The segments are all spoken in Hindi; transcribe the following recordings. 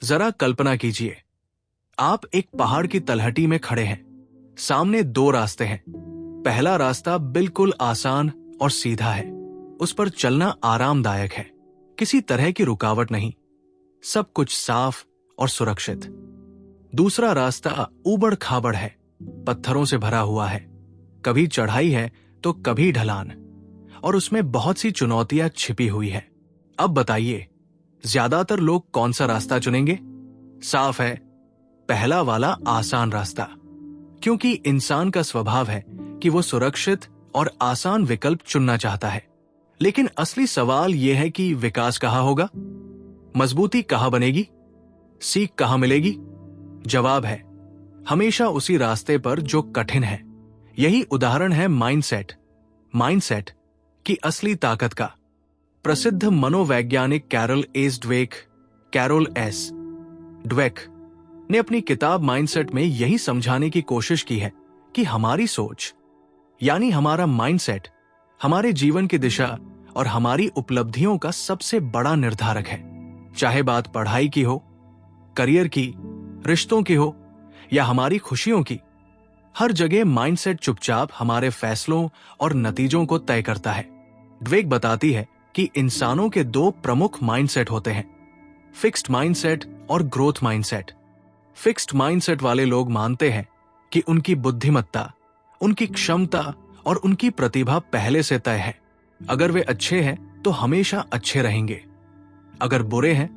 जरा कल्पना कीजिए, आप एक पहाड़ की तलहटी में खड़े हैं। सामने दो रास्ते हैं। पहला रास्ता बिल्कुल आसान और सीधा है, उस पर चलना आरामदायक है, किसी तरह की रुकावट नहीं, सब कुछ साफ और सुरक्षित। दूसरा रास्ता ऊबड़ खाबड़ है, पत्थरों से भरा हुआ है, कभी चढ़ाई है तो कभी ढलान, और उसमें बहुत सी चुनौतियां छिपी हुई है। अब बताइए, ज्यादातर लोग कौन सा रास्ता चुनेंगे? साफ है, पहला वाला आसान रास्ता, क्योंकि इंसान का स्वभाव है कि वो सुरक्षित और आसान विकल्प चुनना चाहता है। लेकिन असली सवाल यह है कि विकास कहाँ होगा, मजबूती कहाँ बनेगी, सीख कहाँ मिलेगी? जवाब है हमेशा उसी रास्ते पर जो कठिन है। यही उदाहरण है माइंडसेट की असली ताकत का। प्रसिद्ध मनोवैज्ञानिक कैरोल एस ड्वेक ने अपनी किताब माइंडसेट में यही समझाने की कोशिश की है कि हमारी सोच यानी हमारा माइंडसेट हमारे जीवन की दिशा और हमारी उपलब्धियों का सबसे बड़ा निर्धारक है। चाहे बात पढ़ाई की हो, करियर की, रिश्तों की हो या हमारी खुशियों की, हर जगह माइंडसेट चुपचाप हमारे फैसलों और नतीजों को तय करता है। ड्वेक बताती है कि इंसानों के दो प्रमुख माइंडसेट होते हैं, फिक्स्ड माइंडसेट और ग्रोथ माइंडसेट। फिक्स्ड माइंडसेट वाले लोग मानते हैं कि उनकी बुद्धिमत्ता, उनकी क्षमता और उनकी प्रतिभा पहले से तय है। अगर वे अच्छे हैं तो हमेशा अच्छे रहेंगे, अगर बुरे हैं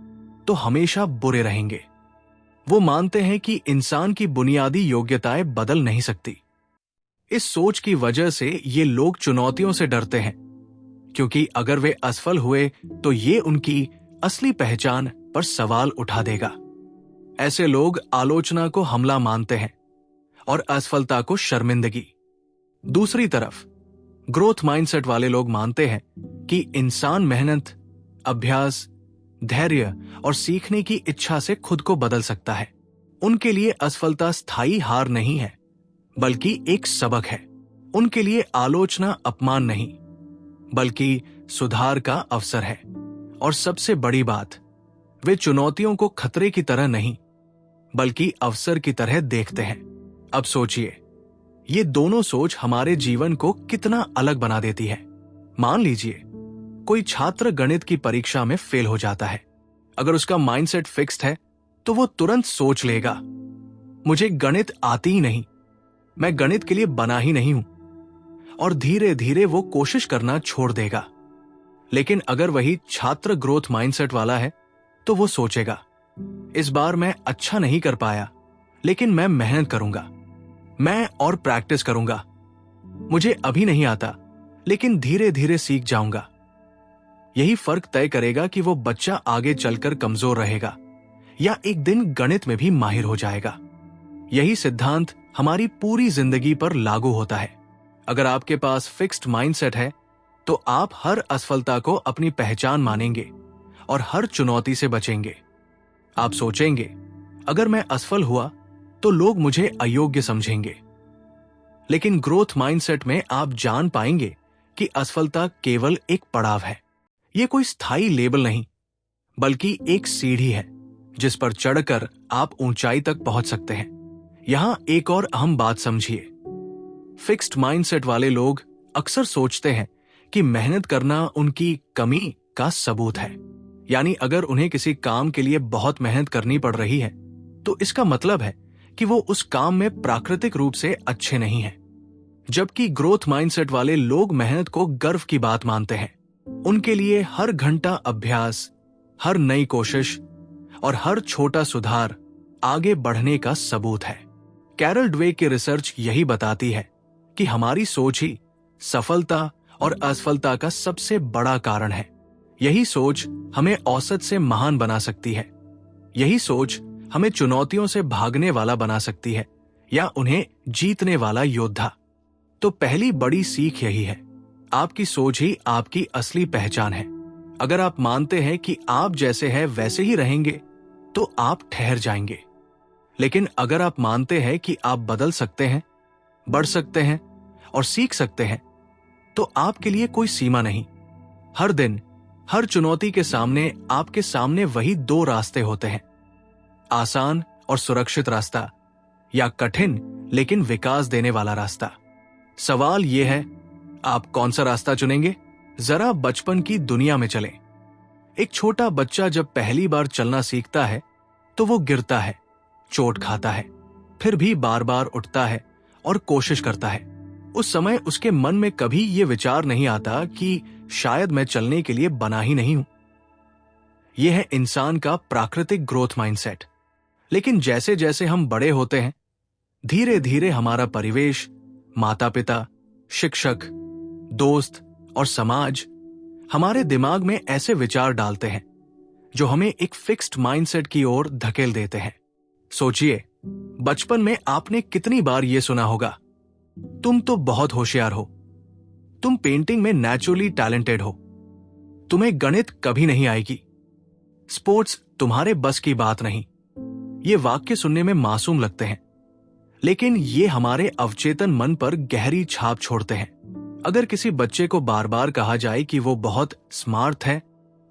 तो हमेशा बुरे रहेंगे। वो मानते हैं कि इंसान की बुनियादी योग्यताएं बदल नहीं सकती। इस सोच की वजह से ये लोग चुनौतियों से डरते हैं, क्योंकि अगर वे असफल हुए तो ये उनकी असली पहचान पर सवाल उठा देगा। ऐसे लोग आलोचना को हमला मानते हैं और असफलता को शर्मिंदगी। दूसरी तरफ ग्रोथ माइंडसेट वाले लोग मानते हैं कि इंसान मेहनत, अभ्यास, धैर्य और सीखने की इच्छा से खुद को बदल सकता है। उनके लिए असफलता स्थायी हार नहीं है, बल्कि एक सबक है। उनके लिए आलोचना अपमान नहीं, बल्कि सुधार का अवसर है। और सबसे बड़ी बात, वे चुनौतियों को खतरे की तरह नहीं, बल्कि अवसर की तरह देखते हैं। अब सोचिए, ये दोनों सोच हमारे जीवन को कितना अलग बना देती है। मान लीजिए कोई छात्र गणित की परीक्षा में फेल हो जाता है। अगर उसका माइंडसेट फिक्स्ड है तो वो तुरंत सोच लेगा, मुझे गणित आती ही नहीं, मैं गणित के लिए बना ही नहीं हूं, और धीरे धीरे वो कोशिश करना छोड़ देगा। लेकिन अगर वही छात्र ग्रोथ माइंडसेट वाला है तो वो सोचेगा, इस बार मैं अच्छा नहीं कर पाया, लेकिन मैं मेहनत करूंगा, मैं और प्रैक्टिस करूंगा, मुझे अभी नहीं आता, लेकिन धीरे धीरे सीख जाऊंगा। यही फर्क तय करेगा कि वो बच्चा आगे चलकर कमजोर रहेगा या एक दिन गणित में भी माहिर हो जाएगा। यही सिद्धांत हमारी पूरी जिंदगी पर लागू होता है। अगर आपके पास फिक्स्ड माइंडसेट है तो आप हर असफलता को अपनी पहचान मानेंगे और हर चुनौती से बचेंगे। आप सोचेंगे, अगर मैं असफल हुआ तो लोग मुझे अयोग्य समझेंगे। लेकिन ग्रोथ माइंडसेट में आप जान पाएंगे कि असफलता केवल एक पड़ाव है। यह कोई स्थायी लेबल नहीं, बल्कि एक सीढ़ी है जिस पर चढ़कर आप ऊंचाई तक पहुंच सकते हैं। यहां एक और अहम बात समझिए, फिक्स्ड माइंडसेट वाले लोग अक्सर सोचते हैं कि मेहनत करना उनकी कमी का सबूत है। यानी अगर उन्हें किसी काम के लिए बहुत मेहनत करनी पड़ रही है तो इसका मतलब है कि वो उस काम में प्राकृतिक रूप से अच्छे नहीं हैं। जबकि ग्रोथ माइंडसेट वाले लोग मेहनत को गर्व की बात मानते हैं। उनके लिए हर घंटा अभ्यास, हर नई कोशिश और हर छोटा सुधार आगे बढ़ने का सबूत है। कैरल ड्वेक की रिसर्च यही बताती है कि हमारी सोच ही सफलता और असफलता का सबसे बड़ा कारण है। यही सोच हमें औसत से महान बना सकती है। यही सोच हमें चुनौतियों से भागने वाला बना सकती है या उन्हें जीतने वाला योद्धा। तो पहली बड़ी सीख यही है, आपकी सोच ही आपकी असली पहचान है। अगर आप मानते हैं कि आप जैसे हैं वैसे ही रहेंगे तो आप ठहर जाएंगे। लेकिन अगर आप मानते हैं कि आप बदल सकते हैं, बढ़ सकते हैं और सीख सकते हैं, तो आपके लिए कोई सीमा नहीं। हर दिन, हर चुनौती के सामने आपके सामने वही दो रास्ते होते हैं, आसान और सुरक्षित रास्ता या कठिन लेकिन विकास देने वाला रास्ता? सवाल यह है, आप कौन सा रास्ता चुनेंगे? जरा बचपन की दुनिया में चलें। एक छोटा बच्चा जब पहली बार चलना सीखता है तो वो गिरता है, चोट खाता है, फिर भी बार बार उठता है और कोशिश करता है। उस समय उसके मन में कभी ये विचार नहीं आता कि शायद मैं चलने के लिए बना ही नहीं हूं। यह है इंसान का प्राकृतिक ग्रोथ माइंडसेट। लेकिन जैसे जैसे हम बड़े होते हैं, धीरे धीरे हमारा परिवेश, माता पिता, शिक्षक, दोस्त और समाज हमारे दिमाग में ऐसे विचार डालते हैं जो हमें एक फिक्स्ड माइंडसेट की ओर धकेल देते हैं। सोचिए, बचपन में आपने कितनी बार यह सुना होगा, तुम तो बहुत होशियार हो, तुम पेंटिंग में नेचुरली टैलेंटेड हो, तुम्हें गणित कभी नहीं आएगी, स्पोर्ट्स तुम्हारे बस की बात नहीं। ये वाक्य सुनने में मासूम लगते हैं, लेकिन ये हमारे अवचेतन मन पर गहरी छाप छोड़ते हैं। अगर किसी बच्चे को बार बार कहा जाए कि वो बहुत स्मार्ट है,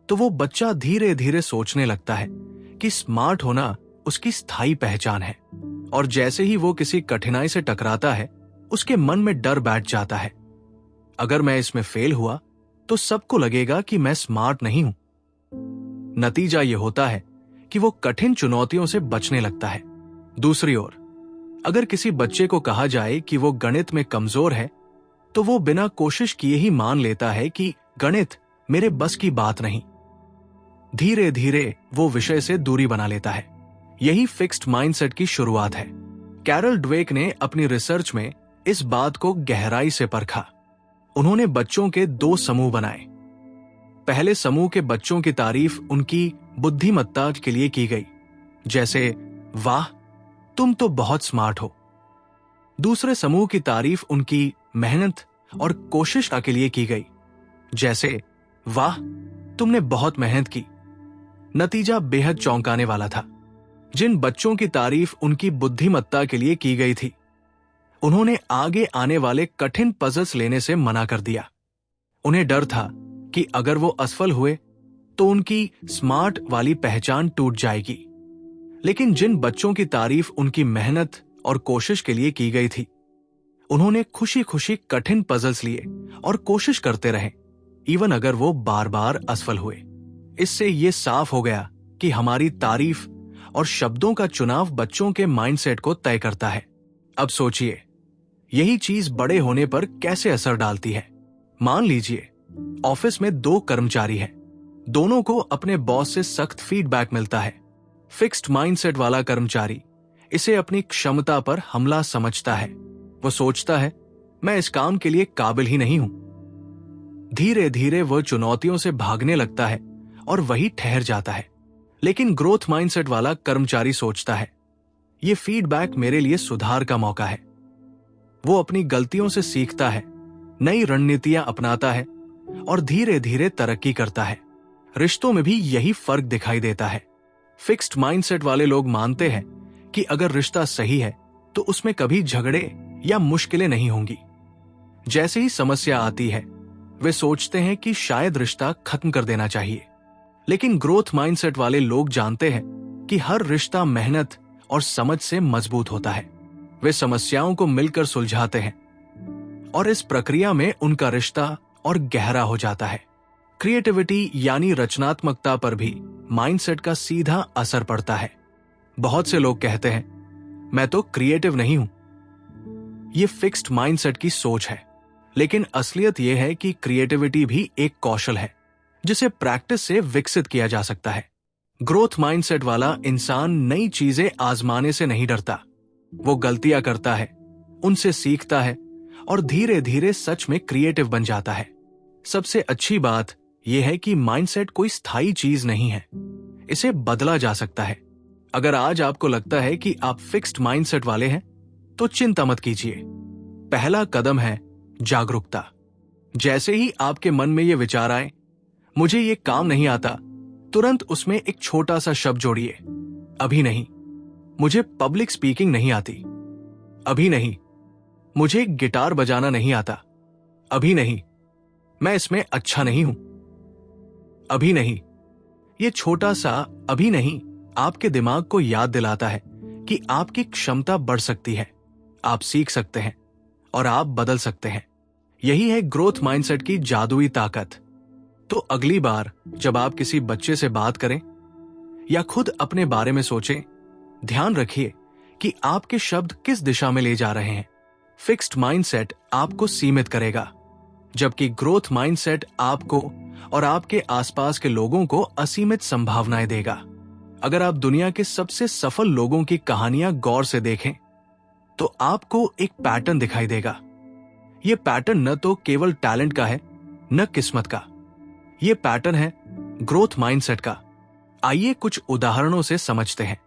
तो वो बच्चा धीरे धीरे सोचने लगता है कि स्मार्ट होना उसकी स्थायी पहचान है। और जैसे ही वो किसी कठिनाई से टकराता है, उसके मन में डर बैठ जाता है, अगर मैं इसमें फेल हुआ तो सबको लगेगा कि मैं स्मार्ट नहीं हूं। नतीजा ये होता है कि वो कठिन चुनौतियों से बचने लगता है। दूसरी ओर, अगर किसी बच्चे को कहा जाए कि वो गणित में कमजोर है, तो वो बिना कोशिश किए ही मान लेता है कि गणित मेरे बस की बात नहीं। धीरे धीरे वो विषय से दूरी बना लेता है। यही फिक्स्ड माइंडसेट की शुरुआत है। कैरल ड्वेक ने अपनी रिसर्च में इस बात को गहराई से परखा। उन्होंने बच्चों के 2 समूह बनाए। पहले समूह के बच्चों की तारीफ उनकी बुद्धिमत्ता के लिए की गई, जैसे वाह तुम तो बहुत स्मार्ट हो। दूसरे समूह की तारीफ उनकी मेहनत और कोशिश के लिए की गई, जैसे वाह तुमने बहुत मेहनत की। नतीजा बेहद चौंकाने वाला था। जिन बच्चों की तारीफ उनकी बुद्धिमत्ता के लिए की गई थी, उन्होंने आगे आने वाले कठिन पजल्स लेने से मना कर दिया। उन्हें डर था कि अगर वो असफल हुए तो उनकी स्मार्ट वाली पहचान टूट जाएगी। लेकिन जिन बच्चों की तारीफ उनकी मेहनत और कोशिश के लिए की गई थी, उन्होंने खुशी खुशी कठिन पजल्स लिए और कोशिश करते रहे, इवन अगर वो बार बार असफल हुए। इससे ये साफ हो गया कि हमारी तारीफ और शब्दों का चुनाव बच्चों के माइंडसेट को तय करता है। अब सोचिए, यही चीज बड़े होने पर कैसे असर डालती है। मान लीजिए ऑफिस में 2 कर्मचारी हैं, दोनों को अपने बॉस से सख्त फीडबैक मिलता है। फिक्स्ड माइंडसेट वाला कर्मचारी इसे अपनी क्षमता पर हमला समझता है। वो सोचता है, मैं इस काम के लिए काबिल ही नहीं हूं। धीरे धीरे वो चुनौतियों से भागने लगता है और वही ठहर जाता है। लेकिन ग्रोथ माइंडसेट वाला कर्मचारी सोचता है, ये फीडबैक मेरे लिए सुधार का मौका है। वो अपनी गलतियों से सीखता है, नई रणनीतियां अपनाता है और धीरे धीरे तरक्की करता है। रिश्तों में भी यही फर्क दिखाई देता है। फिक्स्ड माइंडसेट वाले लोग मानते हैं कि अगर रिश्ता सही है तो उसमें कभी झगड़े या मुश्किलें नहीं होंगी। जैसे ही समस्या आती है, वे सोचते हैं कि शायद रिश्ता खत्म कर देना चाहिए। लेकिन ग्रोथ माइंडसेट वाले लोग जानते हैं कि हर रिश्ता मेहनत और समझ से मजबूत होता है। वे समस्याओं को मिलकर सुलझाते हैं और इस प्रक्रिया में उनका रिश्ता और गहरा हो जाता है। क्रिएटिविटी यानी रचनात्मकता पर भी माइंडसेट का सीधा असर पड़ता है। बहुत से लोग कहते हैं, मैं तो क्रिएटिव नहीं हूं। ये फिक्स्ड माइंडसेट की सोच है। लेकिन असलियत यह है कि क्रिएटिविटी भी एक कौशल है जिसे प्रैक्टिस से विकसित किया जा सकता है। ग्रोथ माइंडसेट वाला इंसान नई चीजें आजमाने से नहीं डरता। वो गलतियां करता है, उनसे सीखता है और धीरे धीरे सच में क्रिएटिव बन जाता है। सबसे अच्छी बात यह है कि माइंडसेट कोई स्थायी चीज नहीं है, इसे बदला जा सकता है। अगर आज आपको लगता है कि आप फिक्स्ड माइंडसेट वाले हैं, तो चिंता मत कीजिए। पहला कदम है जागरूकता। जैसे ही आपके मन में यह विचार आए, मुझे ये काम नहीं आता, तुरंत उसमें एक छोटा सा शब्द जोड़िए, अभी नहीं। मुझे पब्लिक स्पीकिंग नहीं आती, अभी नहीं। मुझे गिटार बजाना नहीं आता, अभी नहीं। मैं इसमें अच्छा नहीं हूं, अभी नहीं। ये छोटा सा अभी नहीं आपके दिमाग को याद दिलाता है कि आपकी क्षमता बढ़ सकती है, आप सीख सकते हैं और आप बदल सकते हैं। यही है ग्रोथ माइंडसेट की जादुई ताकत। तो अगली बार जब आप किसी बच्चे से बात करें या खुद अपने बारे में सोचें, ध्यान रखिए कि आपके शब्द किस दिशा में ले जा रहे हैं। फिक्स्ड माइंडसेट आपको सीमित करेगा, जबकि ग्रोथ माइंडसेट आपको और आपके आसपास के लोगों को असीमित संभावनाएं देगा। अगर आप दुनिया के सबसे सफल लोगों की कहानियां गौर से देखें तो आपको एक पैटर्न दिखाई देगा। यह पैटर्न न तो केवल टैलेंट का है, न किस्मत का। यह पैटर्न है ग्रोथ माइंडसेट का। आइए कुछ उदाहरणों से समझते हैं।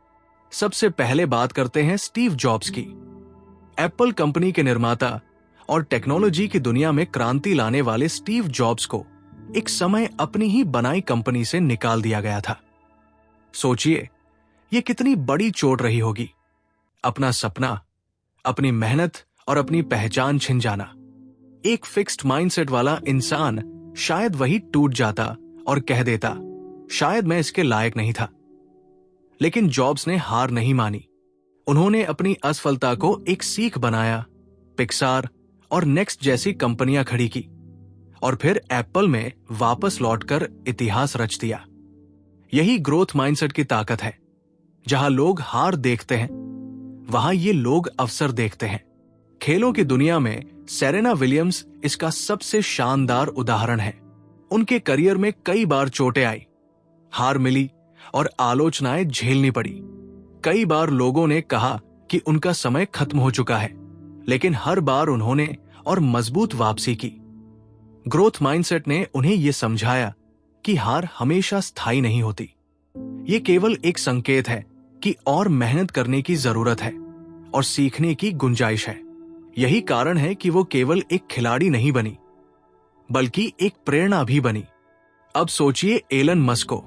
सबसे पहले बात करते हैं स्टीव जॉब्स की। एप्पल कंपनी के निर्माता और टेक्नोलॉजी की दुनिया में क्रांति लाने वाले स्टीव जॉब्स को एक समय अपनी ही बनाई कंपनी से निकाल दिया गया था। सोचिए, यह कितनी बड़ी चोट रही होगी। अपना सपना, अपनी मेहनत और अपनी पहचान छिन जाना। एक फिक्स्ड माइंडसेट वाला इंसान शायद वही टूट जाता और कह देता, शायद मैं इसके लायक नहीं था। लेकिन जॉब्स ने हार नहीं मानी। उन्होंने अपनी असफलता को एक सीख बनाया, पिक्सार और नेक्स्ट जैसी कंपनियां खड़ी की और फिर एप्पल में वापस लौटकर इतिहास रच दिया। यही ग्रोथ माइंडसेट की ताकत है। जहां लोग हार देखते हैं, वहां ये लोग अवसर देखते हैं। खेलों की दुनिया में सेरेना विलियम्स इसका सबसे शानदार उदाहरण है। उनके करियर में कई बार चोटें आई, हार मिली और आलोचनाएं झेलनी पड़ी। कई बार लोगों ने कहा कि उनका समय खत्म हो चुका है, लेकिन हर बार उन्होंने और मजबूत वापसी की। ग्रोथ माइंडसेट ने उन्हें यह समझाया कि हार हमेशा स्थायी नहीं होती। ये केवल एक संकेत है कि और मेहनत करने की जरूरत है और सीखने की गुंजाइश है। यही कारण है कि वो केवल एक खिलाड़ी नहीं बनी, बल्कि एक प्रेरणा भी बनी। अब सोचिए एलन मस्क को।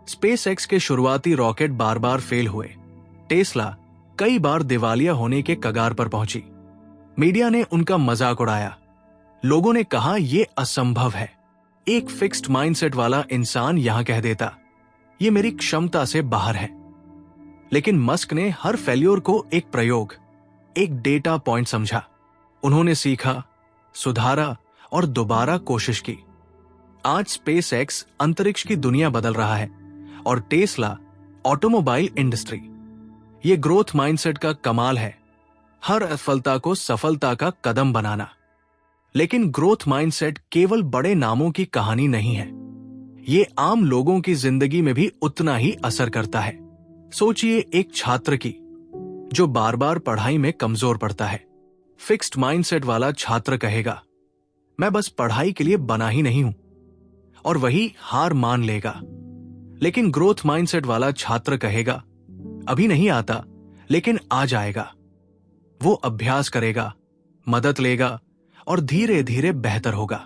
स्पेसएक्स के शुरुआती रॉकेट बार बार फेल हुए। टेस्ला कई बार दिवालिया होने के कगार पर पहुंची। मीडिया ने उनका मजाक उड़ाया। लोगों ने कहा यह असंभव है। एक फिक्स्ड माइंडसेट वाला इंसान यहां कह देता, यह मेरी क्षमता से बाहर है। लेकिन मस्क ने हर फेल्योर को एक प्रयोग, एक डेटा पॉइंट समझा। उन्होंने सीखा, सुधारा और दोबारा कोशिश की। आज स्पेसएक्स अंतरिक्ष की दुनिया बदल रहा है और टेस्ला ऑटोमोबाइल इंडस्ट्री। ये ग्रोथ माइंडसेट का कमाल है, हर असफलता को सफलता का कदम बनाना। लेकिन ग्रोथ माइंडसेट केवल बड़े नामों की कहानी नहीं है, ये आम लोगों की जिंदगी में भी उतना ही असर करता है। सोचिए एक छात्र की जो बार बार पढ़ाई में कमजोर पड़ता है। फिक्स्ड माइंडसेट वाला छात्र कहेगा, मैं बस पढ़ाई के लिए बना ही नहीं हूं, और वही हार मान लेगा। लेकिन ग्रोथ माइंडसेट वाला छात्र कहेगा, अभी नहीं आता लेकिन आ जाएगा। वो अभ्यास करेगा, मदद लेगा और धीरे धीरे बेहतर होगा।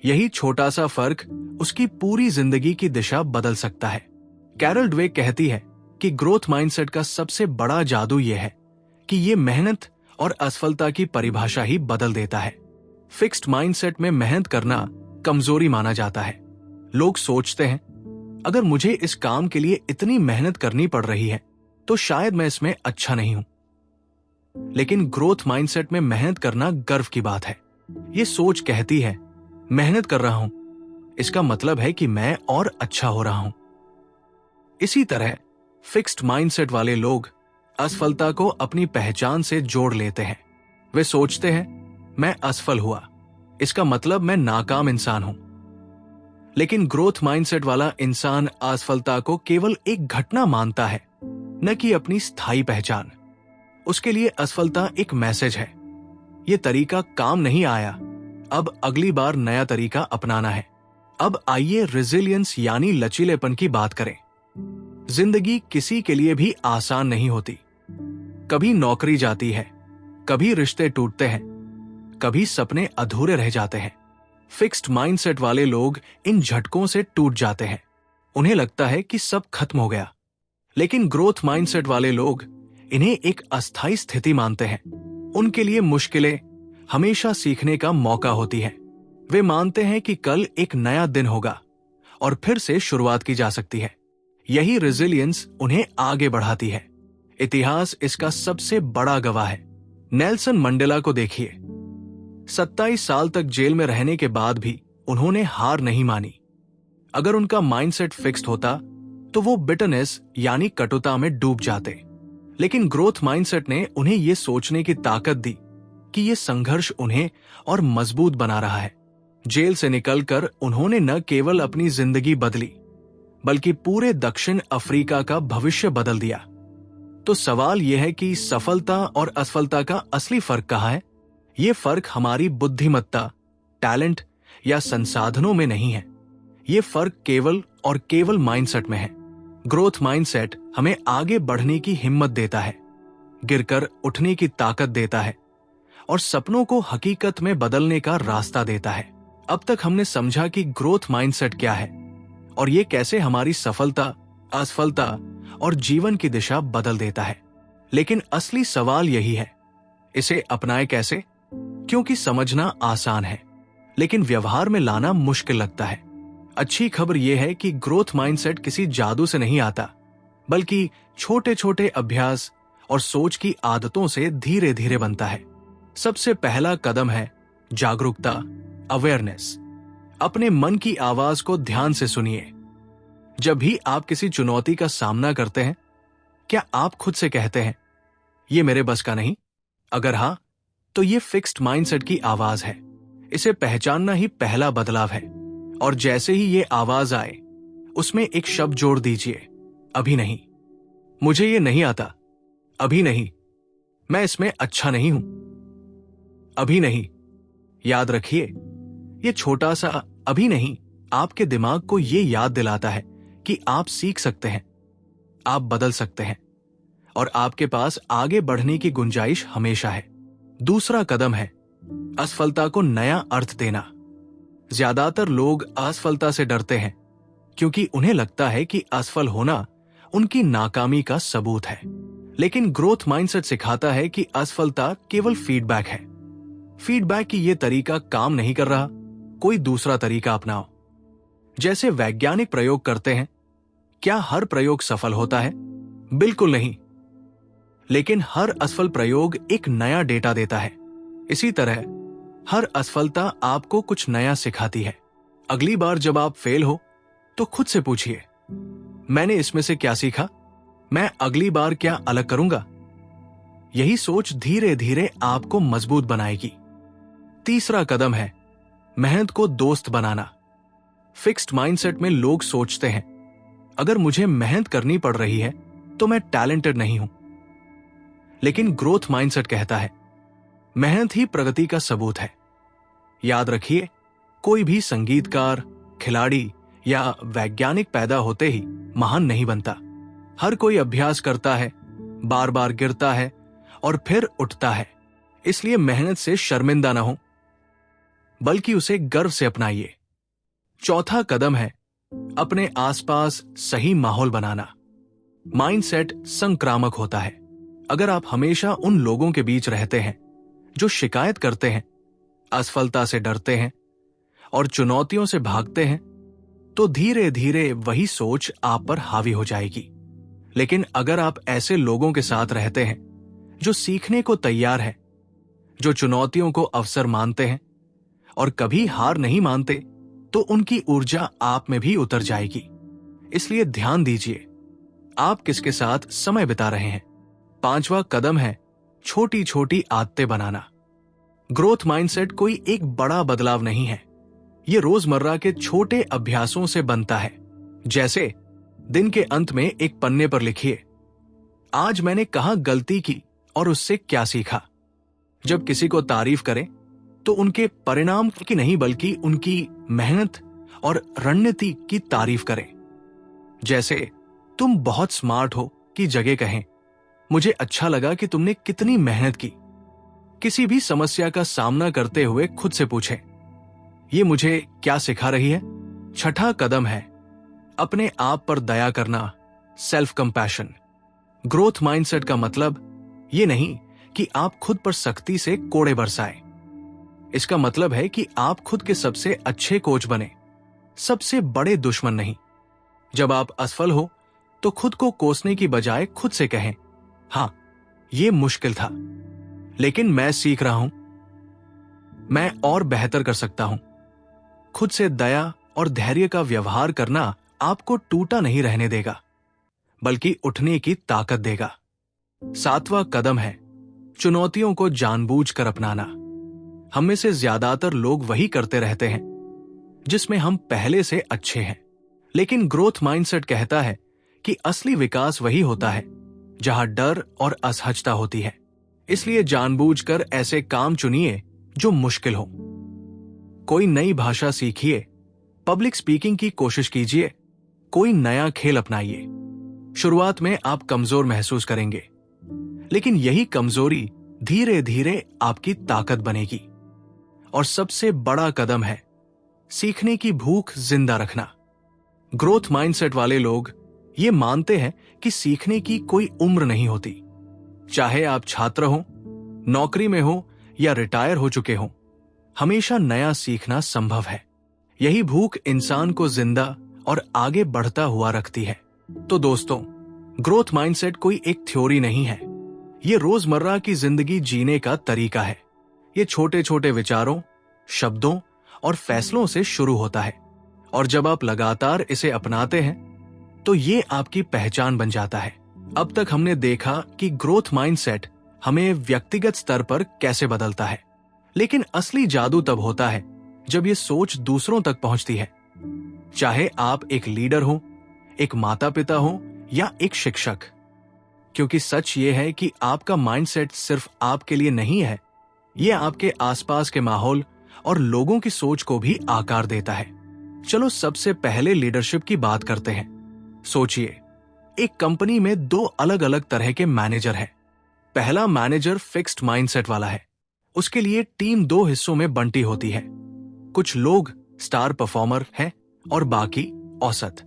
यही छोटा सा फर्क उसकी पूरी जिंदगी की दिशा बदल सकता है। कैरल ड्वेक कहती है कि ग्रोथ माइंडसेट का सबसे बड़ा जादू यह है कि यह मेहनत और असफलता की परिभाषा ही बदल देता है। फिक्स्ड माइंडसेट में मेहनत करना कमजोरी माना जाता है। लोग सोचते हैं, अगर मुझे इस काम के लिए इतनी मेहनत करनी पड़ रही है तो शायद मैं इसमें अच्छा नहीं हूं। लेकिन ग्रोथ माइंडसेट में मेहनत करना गर्व की बात है। यह सोच कहती है, मेहनत कर रहा हूं, इसका मतलब है कि मैं और अच्छा हो रहा हूं। इसी तरह फिक्स्ड माइंडसेट वाले लोग असफलता को अपनी पहचान से जोड़ लेते हैं। वे सोचते हैं, मैं असफल हुआ, इसका मतलब मैं नाकाम इंसान हूं। लेकिन ग्रोथ माइंडसेट वाला इंसान असफलता को केवल एक घटना मानता है, न कि अपनी स्थायी पहचान। उसके लिए असफलता एक मैसेज है, यह तरीका काम नहीं आया, अब अगली बार नया तरीका अपनाना है। अब आइए रेजिलियंस यानी लचीलेपन की बात करें। जिंदगी किसी के लिए भी आसान नहीं होती। कभी नौकरी जाती है, कभी रिश्ते टूटते हैं, कभी सपने अधूरे रह जाते हैं। फिक्स्ड माइंडसेट वाले लोग इन झटकों से टूट जाते हैं। उन्हें लगता है कि सब खत्म हो गया। लेकिन ग्रोथ माइंडसेट वाले लोग इन्हें एक अस्थायी स्थिति मानते हैं। उनके लिए मुश्किलें हमेशा सीखने का मौका होती है। वे मानते हैं कि कल एक नया दिन होगा और फिर से शुरुआत की जा सकती है। यही रेजिलियंस उन्हें आगे बढ़ाती है। इतिहास इसका सबसे बड़ा गवाह है। नेल्सन मंडेला को देखिए, 27 साल तक जेल में रहने के बाद भी उन्होंने हार नहीं मानी। अगर उनका माइंडसेट फिक्स्ड होता तो वो बिटरनेस यानी कटुता में डूब जाते, लेकिन ग्रोथ माइंडसेट ने उन्हें यह सोचने की ताकत दी कि यह संघर्ष उन्हें और मजबूत बना रहा है। जेल से निकलकर उन्होंने न केवल अपनी जिंदगी बदली बल्कि पूरे दक्षिण अफ्रीका का भविष्य बदल दिया। तो सवाल यह है कि सफलता और असफलता का असली फर्क कहाँ है? यह फर्क हमारी बुद्धिमत्ता, टैलेंट या संसाधनों में नहीं है। यह फर्क केवल और केवल माइंडसेट में है। ग्रोथ माइंडसेट हमें आगे बढ़ने की हिम्मत देता है, गिरकर उठने की ताकत देता है और सपनों को हकीकत में बदलने का रास्ता देता है। अब तक हमने समझा कि ग्रोथ माइंडसेट क्या है और ये कैसे हमारी सफलता, असफलता और जीवन की दिशा बदल देता है। लेकिन असली सवाल यही है, इसे अपनाएं कैसे? क्योंकि समझना आसान है लेकिन व्यवहार में लाना मुश्किल लगता है। अच्छी खबर यह है कि ग्रोथ माइंडसेट किसी जादू से नहीं आता, बल्कि छोटे छोटे अभ्यास और सोच की आदतों से धीरे धीरे बनता है। सबसे पहला कदम है जागरूकता, अवेयरनेस। अपने मन की आवाज को ध्यान से सुनिए। जब भी आप किसी चुनौती का सामना करते हैं, क्या आप खुद से कहते हैं, ये मेरे बस का नहीं? अगर हां, तो ये फिक्स्ड माइंडसेट की आवाज है। इसे पहचानना ही पहला बदलाव है। और जैसे ही ये आवाज आए, उसमें एक शब्द जोड़ दीजिए, अभी नहीं। मुझे ये नहीं आता, अभी नहीं। मैं इसमें अच्छा नहीं हूं, अभी नहीं। याद रखिए, ये छोटा सा अभी नहीं आपके दिमाग को ये याद दिलाता है कि आप सीख सकते हैं, आप बदल सकते हैं और आपके पास आगे बढ़ने की गुंजाइश हमेशा है। दूसरा कदम है असफलता को नया अर्थ देना। ज्यादातर लोग असफलता से डरते हैं क्योंकि उन्हें लगता है कि असफल होना उनकी नाकामी का सबूत है। लेकिन ग्रोथ माइंडसेट सिखाता है कि असफलता केवल फीडबैक है। फीडबैक की यह तरीका काम नहीं कर रहा, कोई दूसरा तरीका अपनाओ। जैसे वैज्ञानिक प्रयोग करते हैं, क्या हर प्रयोग सफल होता है? बिल्कुल नहीं। लेकिन हर असफल प्रयोग एक नया डेटा देता है। इसी तरह हर असफलता आपको कुछ नया सिखाती है। अगली बार जब आप फेल हो तो खुद से पूछिए, मैंने इसमें से क्या सीखा? मैं अगली बार क्या अलग करूंगा? यही सोच धीरे धीरे आपको मजबूत बनाएगी। तीसरा कदम है मेहनत को दोस्त बनाना। फिक्स्ड माइंडसेट में लोग सोचते हैं, अगर मुझे मेहनत करनी पड़ रही है तो मैं टैलेंटेड नहीं हूं। लेकिन ग्रोथ माइंडसेट कहता है, मेहनत ही प्रगति का सबूत है। याद रखिए, कोई भी संगीतकार, खिलाड़ी या वैज्ञानिक पैदा होते ही महान नहीं बनता। हर कोई अभ्यास करता है, बार बार गिरता है और फिर उठता है। इसलिए मेहनत से शर्मिंदा ना हो, बल्कि उसे गर्व से अपनाइए। चौथा कदम है अपने आसपास सही माहौल बनाना। माइंडसेट संक्रामक होता है। अगर आप हमेशा उन लोगों के बीच रहते हैं जो शिकायत करते हैं, असफलता से डरते हैं और चुनौतियों से भागते हैं, तो धीरे धीरे वही सोच आप पर हावी हो जाएगी। लेकिन अगर आप ऐसे लोगों के साथ रहते हैं जो सीखने को तैयार हैं, जो चुनौतियों को अवसर मानते हैं और कभी हार नहीं मानते, तो उनकी ऊर्जा आप में भी उतर जाएगी। इसलिए ध्यान दीजिए, आप किसके साथ समय बिता रहे हैं। पांचवा कदम है छोटी छोटी आदतें बनाना। ग्रोथ माइंडसेट कोई एक बड़ा बदलाव नहीं है, ये रोजमर्रा के छोटे अभ्यासों से बनता है। जैसे दिन के अंत में एक पन्ने पर लिखिए, आज मैंने कहां गलती की और उससे क्या सीखा। जब किसी को तारीफ करें तो उनके परिणाम की नहीं बल्कि उनकी मेहनत और रणनीति की तारीफ करें। जैसे तुम बहुत स्मार्ट हो की जगह कहें, मुझे अच्छा लगा कि तुमने कितनी मेहनत की। किसी भी समस्या का सामना करते हुए खुद से पूछें, ये मुझे क्या सिखा रही है। छठा कदम है अपने आप पर दया करना, सेल्फ कंपैशन। ग्रोथ माइंडसेट का मतलब ये नहीं कि आप खुद पर सख्ती से कोड़े बरसाएं। इसका मतलब है कि आप खुद के सबसे अच्छे कोच बने, सबसे बड़े दुश्मन नहीं। जब आप असफल हो तो खुद को कोसने की बजाय खुद से कहें, हाँ, ये मुश्किल था, लेकिन मैं सीख रहा हूं, मैं और बेहतर कर सकता हूं। खुद से दया और धैर्य का व्यवहार करना आपको टूटा नहीं रहने देगा, बल्कि उठने की ताकत देगा। 7वां कदम है चुनौतियों को जानबूझकर अपनाना। हम में से ज्यादातर लोग वही करते रहते हैं जिसमें हम पहले से अच्छे हैं, लेकिन ग्रोथ माइंडसेट कहता है कि असली विकास वही होता है जहां डर और असहजता होती है। इसलिए जानबूझकर ऐसे काम चुनिए जो मुश्किल हो। कोई नई भाषा सीखिए, पब्लिक स्पीकिंग की कोशिश कीजिए, कोई नया खेल अपनाइए। शुरुआत में आप कमजोर महसूस करेंगे, लेकिन यही कमजोरी धीरे धीरे आपकी ताकत बनेगी। और सबसे बड़ा कदम है सीखने की भूख जिंदा रखना। ग्रोथ माइंडसेट वाले लोग ये मानते हैं कि सीखने की कोई उम्र नहीं होती। चाहे आप छात्र हो, नौकरी में हो या रिटायर हो चुके हो, हमेशा नया सीखना संभव है। यही भूख इंसान को जिंदा और आगे बढ़ता हुआ रखती है। तो दोस्तों, ग्रोथ माइंडसेट कोई एक थ्योरी नहीं है, ये रोजमर्रा की जिंदगी जीने का तरीका है। ये छोटे छोटे विचारों, शब्दों और फैसलों से शुरू होता है, और जब आप लगातार इसे अपनाते हैं तो ये आपकी पहचान बन जाता है। अब तक हमने देखा कि ग्रोथ माइंडसेट हमें व्यक्तिगत स्तर पर कैसे बदलता है, लेकिन असली जादू तब होता है जब ये सोच दूसरों तक पहुंचती है। चाहे आप एक लीडर हो, एक माता पिता हो या एक शिक्षक, क्योंकि सच ये है कि आपका माइंडसेट सिर्फ आपके लिए नहीं है, ये आपके आसपास के माहौल और लोगों की सोच को भी आकार देता है। चलो सबसे पहले लीडरशिप की बात करते हैं। सोचिए, एक कंपनी में 2 अलग अलग तरह के मैनेजर हैं। पहला मैनेजर फिक्स्ड माइंडसेट वाला है। उसके लिए टीम 2 हिस्सों में बंटी होती है। कुछ लोग स्टार परफॉर्मर हैं और बाकी औसत।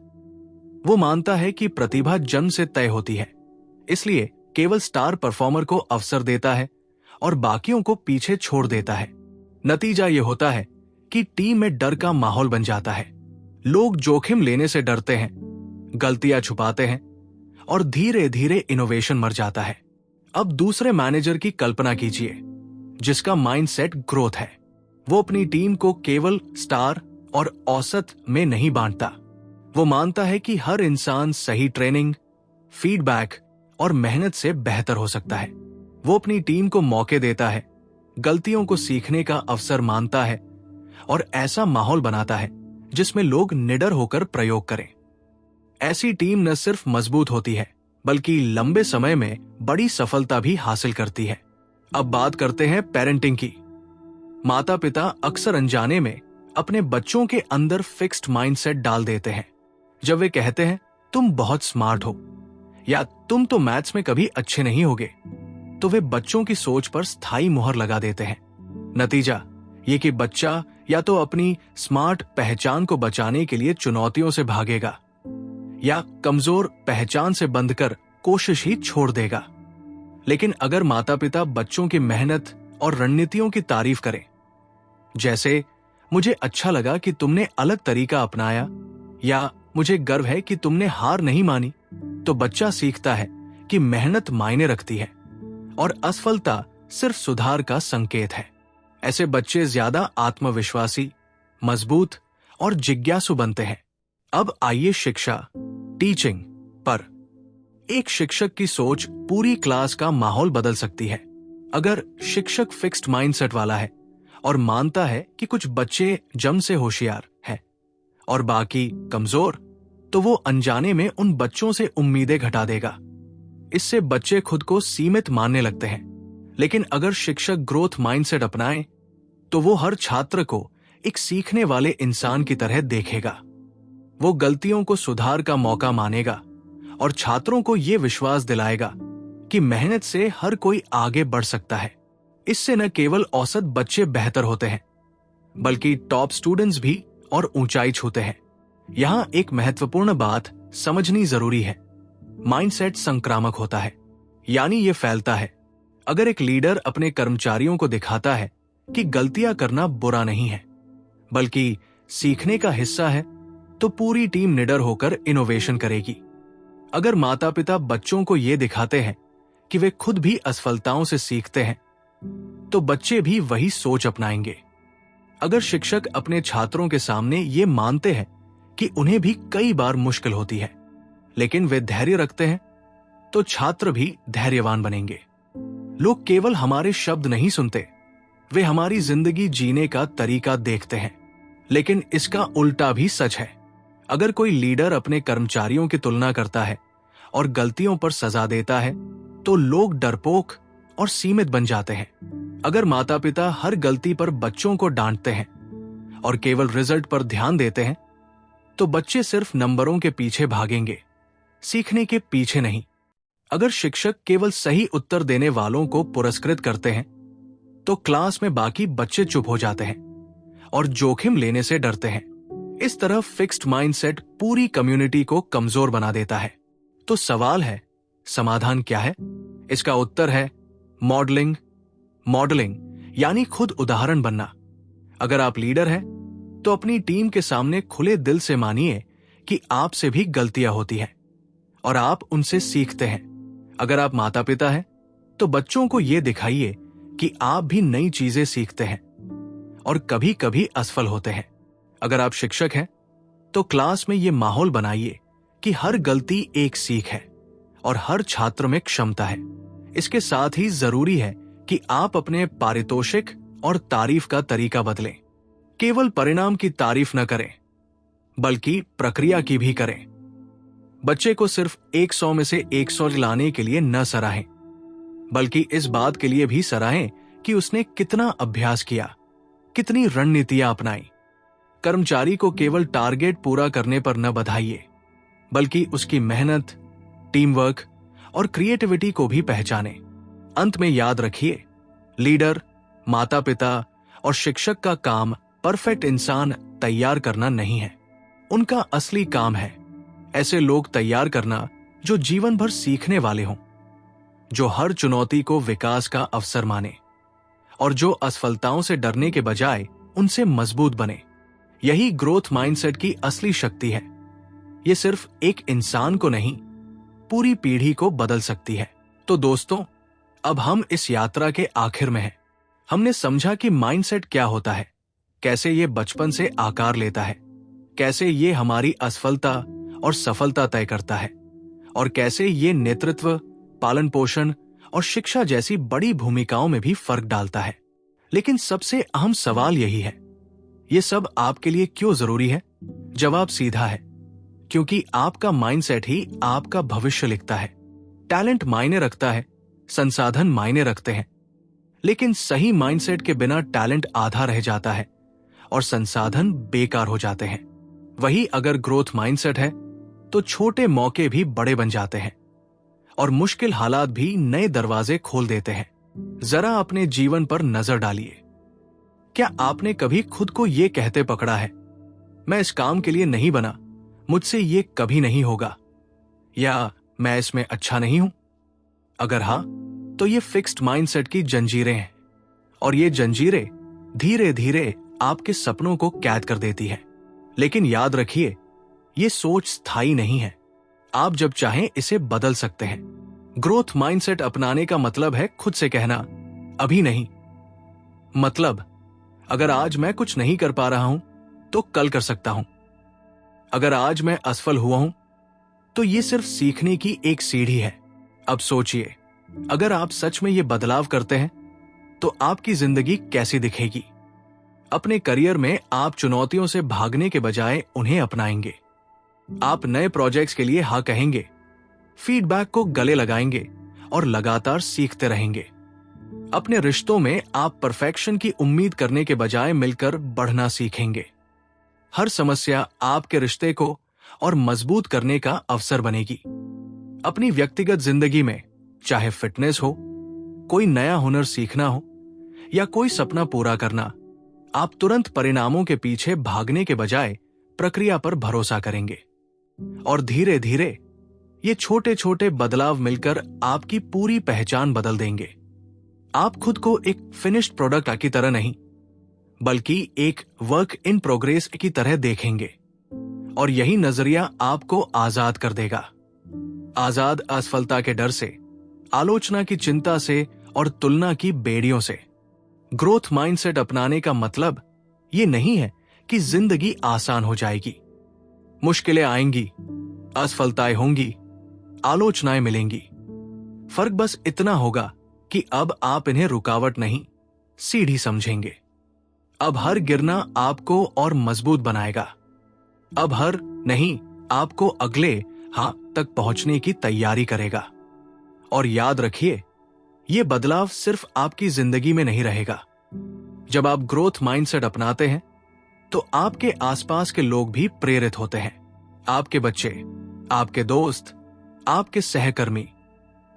वो मानता है कि प्रतिभा जन्म से तय होती है, इसलिए केवल स्टार परफॉर्मर को अवसर देता है और बाकियों को पीछे छोड़ देता है। नतीजा ये होता है कि टीम में डर का माहौल बन जाता है। लोग जोखिम लेने से डरते हैं, गलतियां छुपाते हैं और धीरे धीरे इनोवेशन मर जाता है। अब दूसरे मैनेजर की कल्पना कीजिए, जिसका माइंडसेट ग्रोथ है। वो अपनी टीम को केवल स्टार और औसत में नहीं बांटता। वो मानता है कि हर इंसान सही ट्रेनिंग, फीडबैक और मेहनत से बेहतर हो सकता है। वो अपनी टीम को मौके देता है, गलतियों को सीखने का अवसर मानता है और ऐसा माहौल बनाता है जिसमें लोग निडर होकर प्रयोग करें। ऐसी टीम न सिर्फ मजबूत होती है, बल्कि लंबे समय में बड़ी सफलता भी हासिल करती है। अब बात करते हैं पेरेंटिंग की। माता पिता अक्सर अनजाने में अपने बच्चों के अंदर फिक्स्ड माइंडसेट डाल देते हैं। जब वे कहते हैं, तुम बहुत स्मार्ट हो या तुम तो मैथ्स में कभी अच्छे नहीं होगे, तो वे बच्चों की सोच पर स्थायी मुहर लगा देते हैं। नतीजा ये कि बच्चा या तो अपनी स्मार्ट पहचान को बचाने के लिए चुनौतियों से भागेगा या कमजोर पहचान से बंधकर कोशिश ही छोड़ देगा। लेकिन अगर माता पिता बच्चों की मेहनत और रणनीतियों की तारीफ करें, जैसे मुझे अच्छा लगा कि तुमने अलग तरीका अपनाया या मुझे गर्व है कि तुमने हार नहीं मानी, तो बच्चा सीखता है कि मेहनत मायने रखती है और असफलता सिर्फ सुधार का संकेत है। ऐसे बच्चे ज्यादा आत्मविश्वासी, मजबूत और जिज्ञासु बनते हैं। अब आइए शिक्षा, टीचिंग पर। एक शिक्षक की सोच पूरी क्लास का माहौल बदल सकती है। अगर शिक्षक फिक्स्ड माइंडसेट वाला है और मानता है कि कुछ बच्चे जन्म से होशियार हैं और बाकी कमजोर, तो वो अनजाने में उन बच्चों से उम्मीदें घटा देगा। इससे बच्चे खुद को सीमित मानने लगते हैं। लेकिन अगर शिक्षक ग्रोथ माइंडसेट अपनाए, तो वो हर छात्र को एक सीखने वाले इंसान की तरह देखेगा। वो गलतियों को सुधार का मौका मानेगा और छात्रों को ये विश्वास दिलाएगा कि मेहनत से हर कोई आगे बढ़ सकता है। इससे न केवल औसत बच्चे बेहतर होते हैं, बल्कि टॉप स्टूडेंट्स भी और ऊंचाई छूते हैं। यहां एक महत्वपूर्ण बात समझनी जरूरी है। माइंडसेट संक्रामक होता है, यानी ये फैलता है। अगर एक लीडर अपने कर्मचारियों को दिखाता है कि गलतियां करना बुरा नहीं है, बल्कि सीखने का हिस्सा है, तो पूरी टीम निडर होकर इनोवेशन करेगी। अगर माता पिता बच्चों को ये दिखाते हैं कि वे खुद भी असफलताओं से सीखते हैं, तो बच्चे भी वही सोच अपनाएंगे। अगर शिक्षक अपने छात्रों के सामने ये मानते हैं कि उन्हें भी कई बार मुश्किल होती है, लेकिन वे धैर्य रखते हैं, तो छात्र भी धैर्यवान बनेंगे। लोग केवल हमारे शब्द नहीं सुनते, वे हमारी जिंदगी जीने का तरीका देखते हैं। लेकिन इसका उल्टा भी सच है। अगर कोई लीडर अपने कर्मचारियों की तुलना करता है और गलतियों पर सजा देता है, तो लोग डरपोक और सीमित बन जाते हैं। अगर माता पिता हर गलती पर बच्चों को डांटते हैं और केवल रिजल्ट पर ध्यान देते हैं, तो बच्चे सिर्फ नंबरों के पीछे भागेंगे, सीखने के पीछे नहीं। अगर शिक्षक केवल सही उत्तर देने वालों को पुरस्कृत करते हैं, तो क्लास में बाकी बच्चे चुप हो जाते हैं और जोखिम लेने से डरते हैं। इस तरह फिक्स्ड माइंडसेट पूरी कम्युनिटी को कमजोर बना देता है। तो सवाल है, समाधान क्या है? इसका उत्तर है मॉडलिंग। मॉडलिंग यानी खुद उदाहरण बनना। अगर आप लीडर हैं, तो अपनी टीम के सामने खुले दिल से मानिए कि आपसे भी गलतियां होती हैं और आप उनसे सीखते हैं। अगर आप माता पिता हैं, तो बच्चों को यह दिखाइए कि आप भी नई चीजें सीखते हैं और कभी कभी असफल होते हैं। अगर आप शिक्षक हैं, तो क्लास में यह माहौल बनाइए कि हर गलती एक सीख है और हर छात्र में क्षमता है। इसके साथ ही जरूरी है कि आप अपने पारितोषिक और तारीफ का तरीका बदलें। केवल परिणाम की तारीफ न करें, बल्कि प्रक्रिया की भी करें। बच्चे को सिर्फ 100 में से 100 लाने के लिए न सराहें, बल्कि इस बात के लिए भी सराहें कि उसने कितना अभ्यास किया, कितनी रणनीतियां अपनाई। कर्मचारी को केवल टारगेट पूरा करने पर न बधाइए, बल्कि उसकी मेहनत, टीम वर्क और क्रिएटिविटी को भी पहचानें। अंत में याद रखिए, लीडर, माता पिता और शिक्षक का काम परफेक्ट इंसान तैयार करना नहीं है। उनका असली काम है ऐसे लोग तैयार करना जो जीवन भर सीखने वाले हों, जो हर चुनौती को विकास का अवसर माने और जो असफलताओं से डरने के बजाय उनसे मजबूत बने। यही ग्रोथ माइंडसेट की असली शक्ति है। ये सिर्फ एक इंसान को नहीं, पूरी पीढ़ी को बदल सकती है। तो दोस्तों, अब हम इस यात्रा के आखिर में हैं। हमने समझा कि माइंडसेट क्या होता है, कैसे ये बचपन से आकार लेता है, कैसे ये हमारी असफलता और सफलता तय करता है, और कैसे ये नेतृत्व, पालन पोषण और शिक्षा जैसी बड़ी भूमिकाओं में भी फर्क डालता है। लेकिन सबसे अहम सवाल यही है, ये सब आपके लिए क्यों जरूरी है? जवाब सीधा है, क्योंकि आपका माइंडसेट ही आपका भविष्य लिखता है। टैलेंट मायने रखता है, संसाधन मायने रखते हैं, लेकिन सही माइंडसेट के बिना टैलेंट आधा रह जाता है और संसाधन बेकार हो जाते हैं। वही अगर ग्रोथ माइंडसेट है, तो छोटे मौके भी बड़े बन जाते हैं और मुश्किल हालात भी नए दरवाजे खोल देते हैं। जरा अपने जीवन पर नजर डालिए। क्या आपने कभी खुद को यह कहते पकड़ा है, मैं इस काम के लिए नहीं बना, मुझसे ये कभी नहीं होगा, या मैं इसमें अच्छा नहीं हूं? अगर हां, तो ये फिक्स्ड माइंडसेट की जंजीरें हैं और ये जंजीरें धीरे धीरे आपके सपनों को कैद कर देती है। लेकिन याद रखिए, ये सोच स्थायी नहीं है। आप जब चाहें इसे बदल सकते हैं। ग्रोथ माइंडसेट अपनाने का मतलब है खुद से कहना, अभी नहीं। मतलब, अगर आज मैं कुछ नहीं कर पा रहा हूं, तो कल कर सकता हूं। अगर आज मैं असफल हुआ हूं, तो ये सिर्फ सीखने की एक सीढ़ी है। अब सोचिए, अगर आप सच में ये बदलाव करते हैं, तो आपकी जिंदगी कैसी दिखेगी? अपने करियर में आप चुनौतियों से भागने के बजाय उन्हें अपनाएंगे। आप नए प्रोजेक्ट्स के लिए हाँ कहेंगे, फीडबैक को गले लगाएंगे और लगातार सीखते रहेंगे। अपने रिश्तों में आप परफेक्शन की उम्मीद करने के बजाय मिलकर बढ़ना सीखेंगे। हर समस्या आपके रिश्ते को और मजबूत करने का अवसर बनेगी। अपनी व्यक्तिगत जिंदगी में, चाहे फिटनेस हो, कोई नया हुनर सीखना हो या कोई सपना पूरा करना, आप तुरंत परिणामों के पीछे भागने के बजाय प्रक्रिया पर भरोसा करेंगे और धीरे धीरे ये छोटे छोटे बदलाव मिलकर आपकी पूरी पहचान बदल देंगे। आप खुद को एक फिनिश्ड प्रोडक्ट की तरह नहीं, बल्कि एक वर्क इन प्रोग्रेस की तरह देखेंगे और यही नजरिया आपको आजाद कर देगा। आजाद असफलता के डर से, आलोचना की चिंता से और तुलना की बेड़ियों से। ग्रोथ माइंडसेट अपनाने का मतलब ये नहीं है कि जिंदगी आसान हो जाएगी। मुश्किलें आएंगी, असफलताएं होंगी, आलोचनाएं मिलेंगी। फर्क बस इतना होगा कि अब आप इन्हें रुकावट नहीं, सीढ़ी समझेंगे। अब हर गिरना आपको और मजबूत बनाएगा। अब हर नहीं आपको अगले हाथ तक पहुंचने की तैयारी करेगा। और याद रखिए, यह बदलाव सिर्फ आपकी जिंदगी में नहीं रहेगा। जब आप ग्रोथ माइंडसेट अपनाते हैं तो आपके आसपास के लोग भी प्रेरित होते हैं। आपके बच्चे, आपके दोस्त, आपके सहकर्मी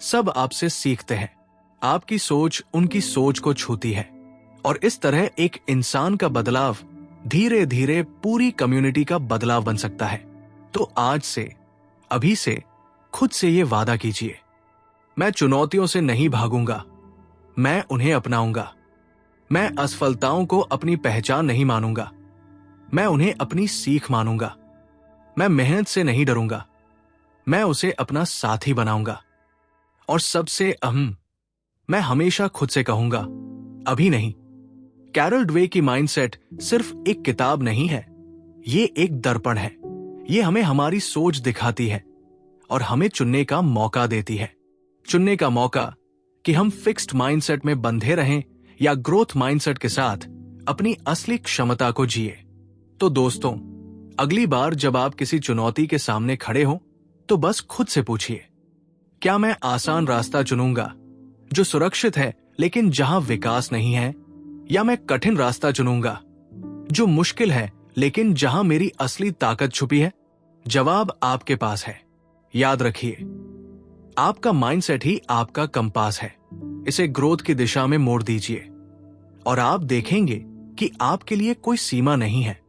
सब आपसे सीखते हैं। आपकी सोच उनकी सोच को छूती है और इस तरह एक इंसान का बदलाव धीरे धीरे पूरी कम्युनिटी का बदलाव बन सकता है। तो आज से, अभी से खुद से ये वादा कीजिए, मैं चुनौतियों से नहीं भागूंगा, मैं उन्हें अपनाऊंगा। मैं असफलताओं को अपनी पहचान नहीं मानूंगा, मैं उन्हें अपनी सीख मानूंगा। मैं मेहनत से नहीं डरूंगा, मैं उसे अपना साथी बनाऊंगा। और सबसे अहम, मैं हमेशा खुद से कहूंगा, अभी नहीं। कैरल ड्वे की माइंडसेट सिर्फ एक किताब नहीं है, ये एक दर्पण है। ये हमें हमारी सोच दिखाती है और हमें चुनने का मौका देती है। चुनने का मौका कि हम फिक्स्ड माइंडसेट में बंधे रहें या ग्रोथ माइंडसेट के साथ अपनी असली क्षमता को जिए। तो दोस्तों, अगली बार जब आप किसी चुनौती के सामने खड़े हो तो बस खुद से पूछिए, क्या मैं आसान रास्ता चुनूंगा जो सुरक्षित है लेकिन जहां विकास नहीं है, या मैं कठिन रास्ता चुनूंगा जो मुश्किल है लेकिन जहां मेरी असली ताकत छुपी है? जवाब आपके पास है। याद रखिए, आपका माइंडसेट ही आपका कंपास है। इसे ग्रोथ की दिशा में मोड़ दीजिए और आप देखेंगे कि आपके लिए कोई सीमा नहीं है।